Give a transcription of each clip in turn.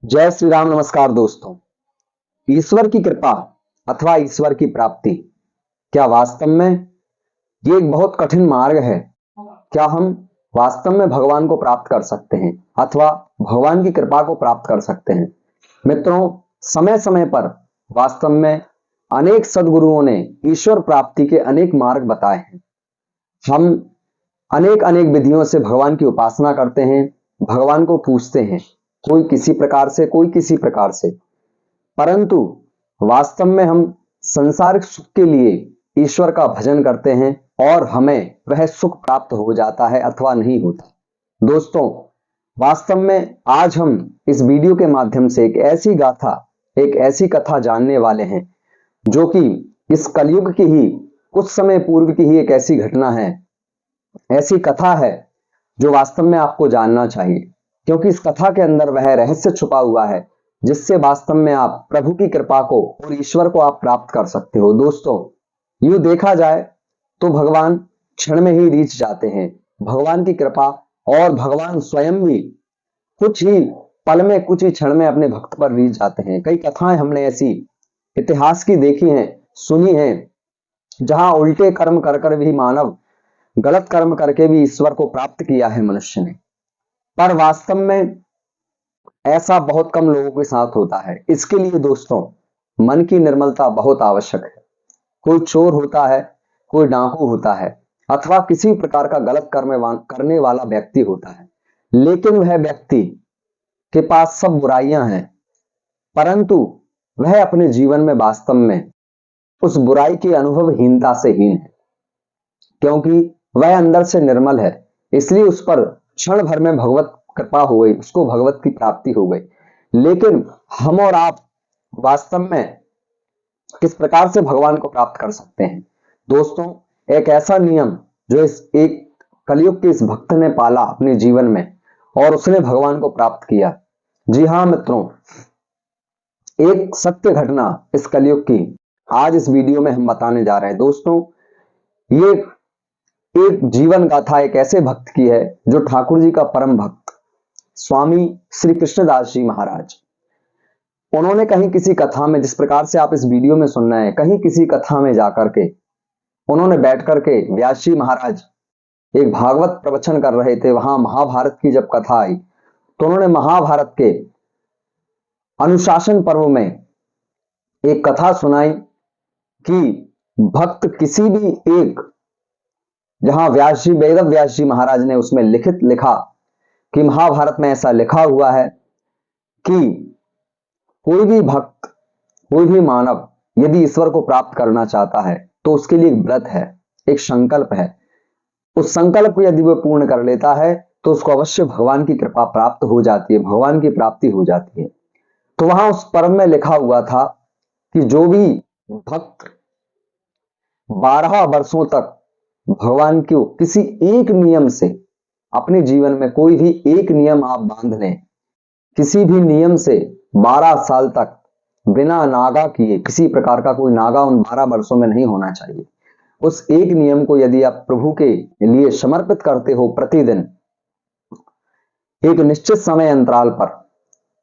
जय श्री राम। नमस्कार दोस्तों। ईश्वर की कृपा अथवा ईश्वर की प्राप्ति क्या वास्तव में ये एक बहुत कठिन मार्ग है? क्या हम वास्तव में भगवान को प्राप्त कर सकते हैं अथवा भगवान की कृपा को प्राप्त कर सकते हैं? मित्रों, समय समय पर वास्तव में अनेक सद्गुरुओं ने ईश्वर प्राप्ति के अनेक मार्ग बताए हैं। हम अनेक अनेक विधियों से भगवान की उपासना करते हैं, भगवान को पूजते हैं, कोई किसी प्रकार से, कोई किसी प्रकार से, परंतु वास्तव में हम संसारिक सुख के लिए ईश्वर का भजन करते हैं और हमें वह सुख प्राप्त हो जाता है अथवा नहीं होता। दोस्तों, वास्तव में आज हम इस वीडियो के माध्यम से एक ऐसी गाथा, एक ऐसी कथा जानने वाले हैं जो कि इस कलयुग की ही कुछ समय पूर्व की ही एक ऐसी घटना है, ऐसी कथा है जो वास्तव में आपको जानना चाहिए, क्योंकि इस कथा के अंदर वह रहस्य छुपा हुआ है जिससे वास्तव में आप प्रभु की कृपा को और ईश्वर को आप प्राप्त कर सकते हो। दोस्तों, यूं देखा जाए तो भगवान क्षण में ही रीच जाते हैं। भगवान की कृपा और भगवान स्वयं भी कुछ ही पल में, कुछ ही क्षण में अपने भक्त पर रीच जाते हैं। कई कथाएं हमने ऐसी इतिहास की देखी हैं, सुनी हैं, जहां उल्टे कर्म कर कर भी मानव, गलत कर्म करके भी ईश्वर को प्राप्त किया है मनुष्य ने। पर वास्तव में ऐसा बहुत कम लोगों के साथ होता है। इसके लिए दोस्तों मन की निर्मलता बहुत आवश्यक है। कोई चोर होता है, कोई डाकू होता है अथवा किसी प्रकार का गलत कर्म करने वाला व्यक्ति होता है, लेकिन वह व्यक्ति के पास सब बुराइयां हैं, परंतु वह अपने जीवन में वास्तव में उस बुराई की अनुभवहीनता से हीन है, क्योंकि वह अंदर से निर्मल है। इसलिए उस पर क्षण भर में भगवत कृपा हो गई, उसको भगवत की प्राप्ति हो गई। लेकिन हम और आप वास्तव में किस प्रकार से भगवान को प्राप्त कर सकते हैं? दोस्तों, एक ऐसा नियम जो इस एक कलयुग के इस भक्त ने पाला अपने जीवन में और उसने भगवान को प्राप्त किया। जी हाँ मित्रों, एक सत्य घटना इस कलयुग की आज इस वीडियो में हम बताने जा रहे हैं। दोस्तों, ये एक जीवन गाथा एक ऐसे भक्त की है जो ठाकुर जी का परम भक्त स्वामी श्री कृष्णदास जी महाराज, उन्होंने कहीं किसी कथा में, जिस प्रकार से आप इस वीडियो में सुन रहे हैं, कहीं किसी कथा में जाकर के उन्होंने बैठ करके, व्यास जी महाराज एक भागवत प्रवचन कर रहे थे, वहां महाभारत की जब कथा आई तो उन्होंने महाभारत के अनुशासन पर्व में एक कथा सुनाई कि भक्त किसी भी एक, जहां व्यास जी, वेद व्यास जी महाराज ने उसमें लिखा कि महाभारत में ऐसा लिखा हुआ है कि कोई भी भक्त, कोई भी मानव यदि ईश्वर को प्राप्त करना चाहता है तो उसके लिए एक व्रत है, एक संकल्प है। उस संकल्प को यदि वह पूर्ण कर लेता है तो उसको अवश्य भगवान की कृपा प्राप्त हो जाती है, भगवान की प्राप्ति हो जाती है। तो वहां उस पर्व में लिखा हुआ था कि जो भी भक्त 12 वर्षों तक भगवान को किसी एक नियम से, अपने जीवन में कोई भी एक नियम आप बांध लें, किसी भी नियम से 12 साल तक बिना नागा किए, किसी प्रकार का कोई नागा उन 12 वर्षों में नहीं होना चाहिए, उस एक नियम को यदि आप प्रभु के लिए समर्पित करते हो प्रतिदिन एक निश्चित समय अंतराल पर,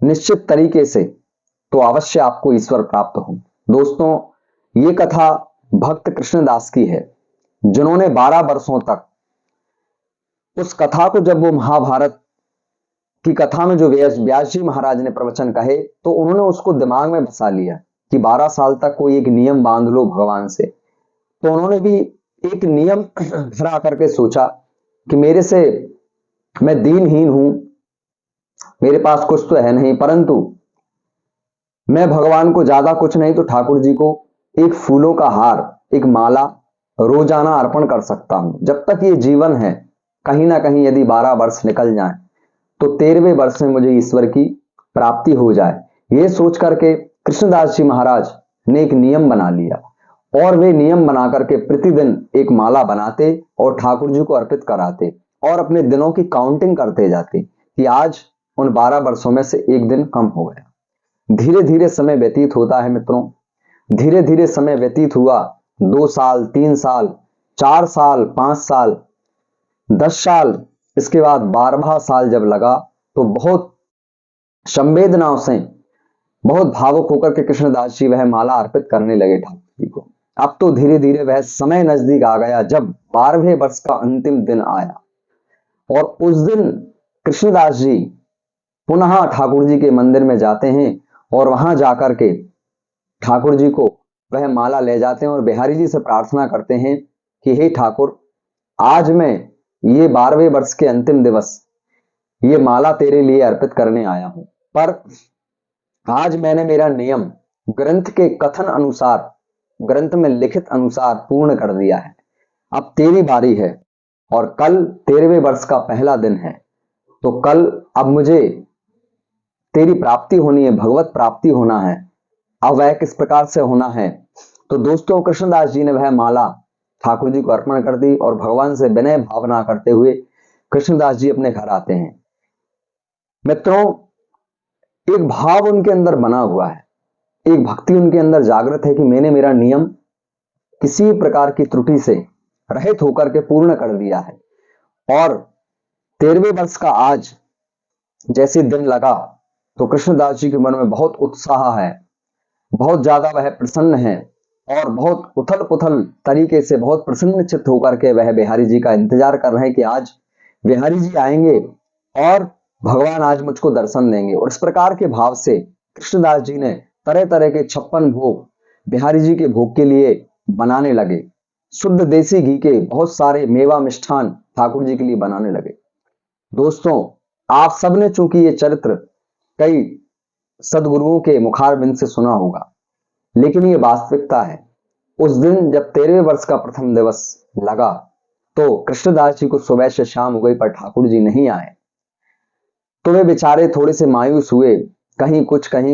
निश्चित तरीके से, तो अवश्य आपको ईश्वर प्राप्त हो। दोस्तों, ये कथा भक्त कृष्णदास की है, जिन्होंने 12 वर्षों तक उस कथा को, जब वो महाभारत की कथा में जो व्यास जी महाराज ने प्रवचन कहे तो उन्होंने उसको दिमाग में बसा लिया कि 12 साल तक कोई एक नियम बांध लो भगवान से। तो उन्होंने भी एक नियम घर आकर के सोचा कि मेरे से, मैं दीनहीन हूं, मेरे पास कुछ तो है नहीं, परंतु मैं भगवान को ज्यादा कुछ नहीं तो ठाकुर जी को एक फूलों का हार, एक माला रोजाना अर्पण कर सकता हूं। जब तक ये जीवन है, कहीं ना कहीं यदि 12 वर्ष निकल जाए तो 13वें वर्ष में मुझे ईश्वर की प्राप्ति हो जाए। ये सोच करके कृष्णदास जी महाराज ने एक नियम बना लिया और वे नियम बना करके प्रतिदिन एक माला बनाते और ठाकुर जी को अर्पित कराते और अपने दिनों की काउंटिंग करते जाते कि आज उन 12 वर्षों में से एक दिन कम हो गया। धीरे धीरे समय व्यतीत होता है मित्रों, धीरे धीरे समय व्यतीत हुआ। 2 साल, 3 साल, 4 साल, 5 साल, 10 साल, इसके बाद 12वां साल जब लगा तो बहुत संवेदनाओं से बहुत भावुक होकर के कृष्णदास जी वह माला अर्पित करने लगे ठाकुर जी को। अब तो धीरे धीरे वह समय नजदीक आ गया जब 12वें वर्ष का अंतिम दिन आया और उस दिन कृष्णदास जी पुनः ठाकुर जी के मंदिर में जाते हैं और वहां जाकर के ठाकुर जी को वह माला ले जाते हैं और बिहारी जी से प्रार्थना करते हैं कि हे ठाकुर, आज मैं ये 12वें वर्ष के अंतिम दिवस ये माला तेरे लिए अर्पित करने आया हूं, पर आज मैंने मेरा नियम ग्रंथ के कथन अनुसार, ग्रंथ में लिखित अनुसार पूर्ण कर दिया है। अब तेरी बारी है और कल 13वें वर्ष का पहला दिन है, तो कल अब मुझे तेरी प्राप्ति होनी है, भगवत प्राप्ति होना है। अब वह किस प्रकार से होना है? तो दोस्तों, कृष्णदास जी ने वह माला ठाकुर जी को अर्पण कर दी और भगवान से विनय भावना करते हुए कृष्णदास जी अपने घर आते हैं। मित्रों, एक भाव उनके अंदर बना हुआ है, एक भक्ति उनके अंदर जागृत है कि मैंने मेरा नियम किसी प्रकार की त्रुटि से रहित होकर के पूर्ण कर दिया है। और 13वें वर्ष का आज जैसे दिन लगा तो कृष्णदास जी के मन में बहुत उत्साह है, बहुत ज्यादा वह प्रसन्न है और बहुत उथल पुथल तरीके से बहुत प्रसन्न चित्त होकर के वह बिहारी जी का इंतजार कर रहे हैं कि आज बिहारी जी आएंगे और भगवान आज मुझको दर्शन देंगे। और इस प्रकार के भाव से कृष्णदास जी ने तरह तरह के 56 भोग बिहारी जी के भोग के लिए बनाने लगे। शुद्ध देसी घी के बहुत सारे मेवा मिष्ठान ठाकुर जी के लिए बनाने लगे। दोस्तों, आप सबने चूंकि ये चरित्र कई सदगुरुओं के मुखारबिंद से सुना होगा, लेकिन ये वास्तविकता है। उस दिन जब 13वें वर्ष का प्रथम दिवस लगा तो कृष्णदास जी को सुबह से शाम हो गई पर ठाकुर जी नहीं आए। तो वे बेचारे थोड़े से मायूस हुए, कहीं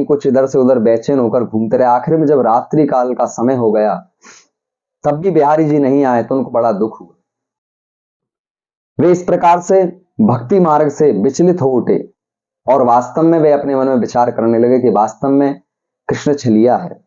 कुछ इधर से उधर बेचैन होकर घूमते रहे। आखिर में जब रात्रि काल का समय हो गया तब भी बिहारी जी नहीं आए तो उनको बड़ा दुख हुआ। वे इस प्रकार से भक्ति मार्ग से विचलित हो उठे और वास्तव में वे अपने मन में विचार करने लगे कि वास्तव में कृष्ण छलिया है।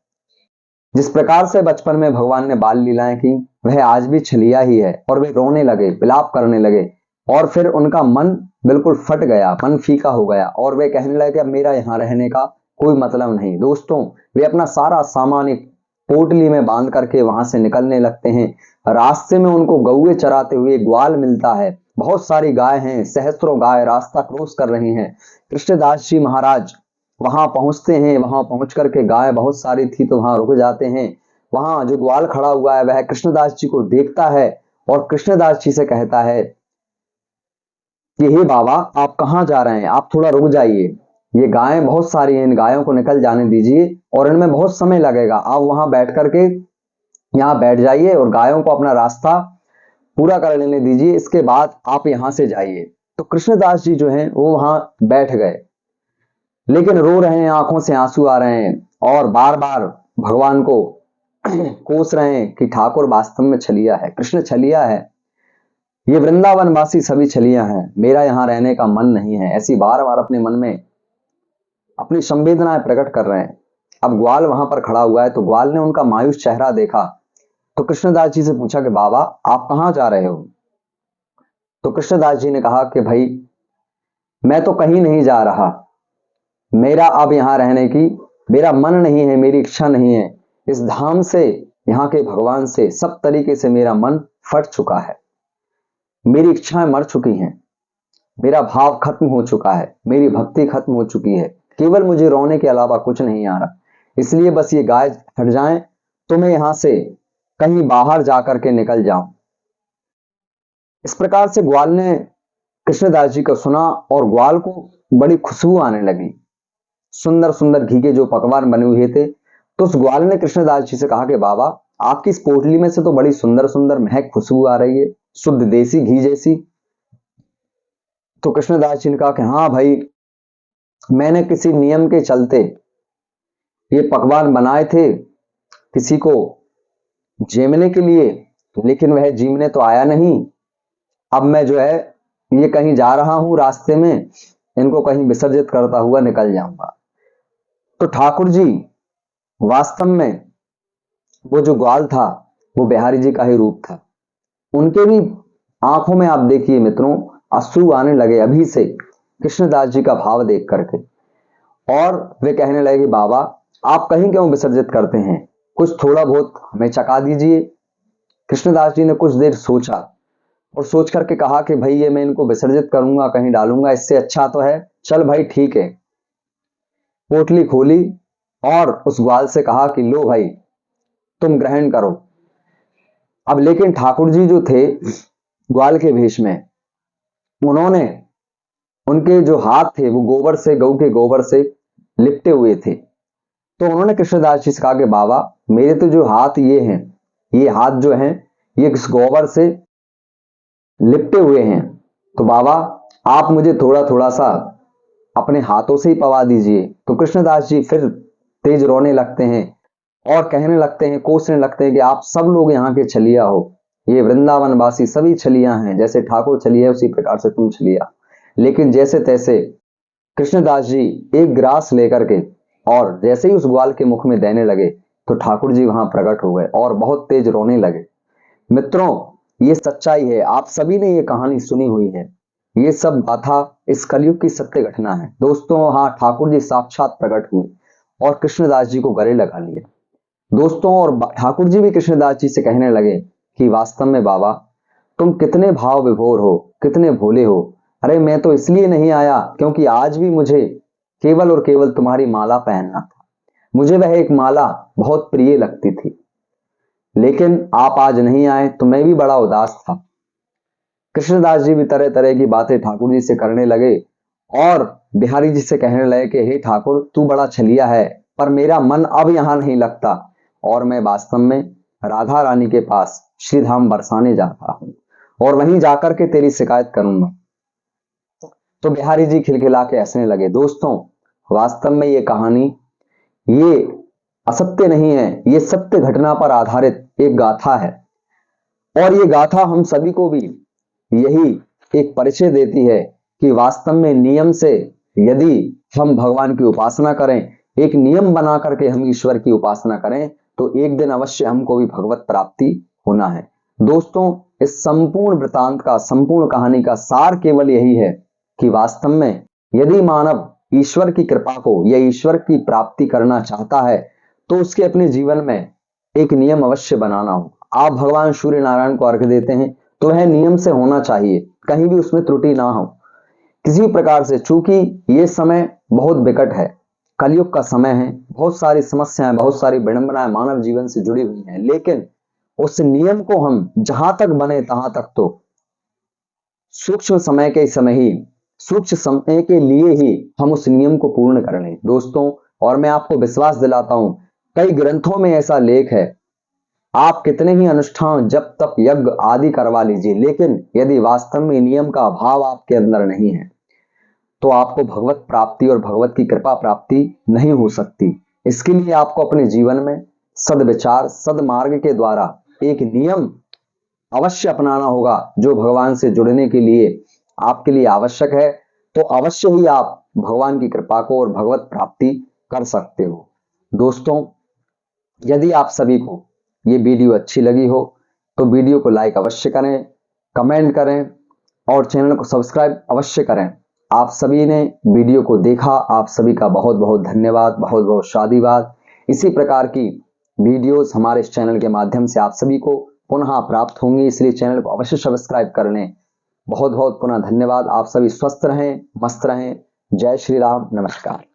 जिस प्रकार से बचपन में भगवान ने बाल लीलाएं की वह आज भी छलिया ही है। और वे रोने लगे, विलाप करने लगे और फिर उनका मन बिल्कुल फट गया, मन फीका हो गया और वे कहने लगे कि अब मेरा यहाँ रहने का कोई मतलब नहीं। दोस्तों, वे अपना सारा सामान एक पोटली में बांध करके वहां से निकलने लगते हैं। रास्ते में उनको गौए चराते हुए ग्वाल मिलता है, बहुत सारी गाय हैं, सहस्त्रों गाय रास्ता क्रॉस कर रही हैं। कृष्णदास जी महाराज वहां पहुंचते हैं, वहां पहुंच करके गाय बहुत सारी थी तो वहां रुक जाते हैं। वहां जो ग्वाल खड़ा हुआ है वह कृष्णदास जी को देखता है और कृष्णदास जी से कहता है कि हे बाबा, आप कहाँ जा रहे हैं? आप थोड़ा रुक जाइए, ये गायें बहुत सारी हैं, इन गायों को निकल जाने दीजिए और इनमें बहुत समय लगेगा। आप वहां बैठ करके यहाँ बैठ जाइए और गायों को अपना रास्ता पूरा कर लेने दीजिए, इसके बाद आप यहां से जाइए। तो कृष्णदास जी जो हैं वो वहां बैठ गए, लेकिन रो रहे हैं, आंखों से आंसू आ रहे हैं और बार बार भगवान को कोस रहे हैं कि ठाकुर वास्तव में छलिया है, कृष्ण छलिया है, ये वृंदावनवासी सभी छलिया हैं, मेरा यहाँ रहने का मन नहीं है। ऐसी बार बार अपने मन में अपनी संवेदनाएं प्रकट कर रहे हैं। अब ग्वाल वहां पर खड़ा हुआ है तो ग्वाल ने उनका मायूस चेहरा देखा तो कृष्णदास जी से पूछा कि बाबा, आप कहाँ जा रहे हो? तो कृष्णदास जी ने कहा कि भाई, मैं तो कहीं नहीं जा रहा, मेरा अब यहाँ रहने की मेरा मन नहीं है, मेरी इच्छा नहीं है। इस धाम से, यहाँ के भगवान से सब तरीके से मेरा मन फट चुका है, मेरी इच्छाएं मर चुकी हैं, मेरा भाव खत्म हो चुका है, मेरी भक्ति खत्म हो चुकी है, केवल मुझे रोने के अलावा कुछ नहीं आ रहा। इसलिए बस ये गाय हट जाएं तो मैं यहां से कहीं बाहर जाकर के निकल जाऊं। इस प्रकार से ग्वाल ने कृष्णदास जी को सुना और ग्वाल को बड़ी खुशबू आने लगी, सुंदर सुंदर घी के जो पकवान बने हुए थे। तो उस ग्वाल ने कृष्णदास जी से कहा कि बाबा, आपकी इस पोटली में से तो बड़ी सुंदर सुंदर महक खुशबू आ रही है, शुद्ध देसी घी जैसी। तो कृष्णदास जी ने कहा कि हाँ भाई, मैंने किसी नियम के चलते ये पकवान बनाए थे किसी को जेमने के लिए, लेकिन वह जीमने तो आया नहीं। अब मैं जो है ये कहीं जा रहा हूं, रास्ते में इनको कहीं विसर्जित करता हुआ निकल जाऊंगा। तो ठाकुर जी वास्तव में वो जो ग्वाल था वो बिहारी जी का ही रूप था। उनके भी आंखों में आप देखिए मित्रों, अश्रु आने लगे अभी से कृष्णदास जी का भाव देख करके। और वे कहने लगे कि बाबा आप कहीं क्यों विसर्जित करते हैं, कुछ थोड़ा बहुत हमें चखा दीजिए। कृष्णदास जी ने कुछ देर सोचा और सोच करके कहा कि भाई ये मैं इनको विसर्जित करूंगा, कहीं डालूंगा, इससे अच्छा तो है चल भाई ठीक है। पोटली खोली और उस ग्वाल से कहा कि लो भाई तुम ग्रहण करो। अब लेकिन ठाकुर जी जो थे ग्वाल के भेष में, उन्होंने उनके जो हाथ थे वो गोबर से, गऊ के गोबर से लिपटे हुए थे। तो उन्होंने कृष्णदास जी से कहा कि बाबा मेरे तो जो हाथ ये हैं, ये हाथ जो हैं ये इस गोबर से लिपटे हुए हैं, तो बाबा आप मुझे थोड़ा थोड़ा सा अपने हाथों से ही पवा दीजिए। तो कृष्णदास जी फिर तेज रोने लगते हैं और कहने लगते हैं, कोसने लगते हैं कि आप सब लोग यहाँ के छलिया हो, ये वृंदावन वासी सभी छलिया हैं, जैसे ठाकुर छलिया उसी प्रकार से तुम छलिया। लेकिन जैसे तैसे कृष्णदास जी एक ग्रास लेकर के और जैसे ही उस ग्वाल के मुख में देने लगे तो ठाकुर जी वहां प्रकट हो गए और बहुत तेज रोने लगे। मित्रों ये सच्चाई है, आप सभी ने ये कहानी सुनी हुई है, ये सब गाथा इस कलयुग की सत्य घटना है। दोस्तों हाँ ठाकुर जी साक्षात प्रकट हुए और कृष्णदास जी को गले लगा लिए दोस्तों। और ठाकुर जी भी कृष्णदास जी से कहने लगे कि वास्तव में बाबा तुम कितने भाव विभोर हो, कितने भोले हो। अरे मैं तो इसलिए नहीं आया क्योंकि आज भी मुझे केवल और केवल तुम्हारी माला पहनना था, मुझे वह एक माला बहुत प्रिय लगती थी, लेकिन आप आज नहीं आए तो मैं भी बड़ा उदास था। कृष्णदास जी भी तरह तरह की बातें ठाकुर जी से करने लगे और बिहारी जी से कहने लगे कि हे ठाकुर तू बड़ा छलिया है, पर मेरा मन अब यहां नहीं लगता और मैं वास्तव में राधा रानी के पास श्रीधाम बरसाने जा रहा हूं और वहीं जाकर के तेरी शिकायत करूंगा। तो बिहारी जी खिलखिला के हंसने लगे। दोस्तों वास्तव में ये कहानी ये असत्य नहीं है, ये सत्य घटना पर आधारित एक गाथा है और ये गाथा हम सभी को भी यही एक परिचय देती है कि वास्तव में नियम से यदि हम भगवान की उपासना करें, एक नियम बना करके हम ईश्वर की उपासना करें तो एक दिन अवश्य हमको भी भगवत प्राप्ति होना है। दोस्तों इस संपूर्ण वृतांत का, संपूर्ण कहानी का सार केवल यही है कि वास्तव में यदि मानव ईश्वर की कृपा को या ईश्वर की प्राप्ति करना चाहता है तो उसके अपने जीवन में एक नियम अवश्य बनाना हो। आप भगवान सूर्य नारायण को अर्घ्य देते हैं तो वह नियम से होना चाहिए, कहीं भी उसमें त्रुटि ना हो किसी प्रकार से। चूंकि ये समय बहुत विकट है, कलयुग का समय है, बहुत सारी समस्याएं, बहुत सारी विडंबनाएं मानव जीवन से जुड़ी हुई हैं, लेकिन उस नियम को हम जहां तक बने तहां तक तो सूक्ष्म समय के समय ही, सूक्ष्म समय के लिए ही हम उस नियम को पूर्ण कर लें दोस्तों। और मैं आपको विश्वास दिलाता हूं कई ग्रंथों में ऐसा लेख है, आप कितने ही अनुष्ठान जब तक यज्ञ आदि करवा लीजिए, लेकिन यदि वास्तव में नियम का अभाव आपके अंदर नहीं है तो आपको भगवत प्राप्ति और भगवत की कृपा प्राप्ति नहीं हो सकती। इसके लिए आपको अपने जीवन में सदविचार, सदमार्ग के द्वारा एक नियम अवश्य अपनाना होगा जो भगवान से जुड़ने के लिए आपके लिए आवश्यक है। तो अवश्य ही आप भगवान की कृपा को और भगवत प्राप्ति कर सकते हो। दोस्तों यदि आप सभी को ये वीडियो अच्छी लगी हो तो वीडियो को लाइक अवश्य करें, कमेंट करें और चैनल को सब्सक्राइब अवश्य करें। आप सभी ने वीडियो को देखा, आप सभी का बहुत बहुत धन्यवाद, बहुत बहुत शादीवाद। इसी प्रकार की वीडियोस हमारे इस चैनल के माध्यम से आप सभी को पुनः प्राप्त होंगी, इसलिए चैनल को अवश्य सब्सक्राइब कर लें। बहुत बहुत पुनः धन्यवाद। आप सभी स्वस्थ रहें, मस्त रहें। जय श्री राम, नमस्कार।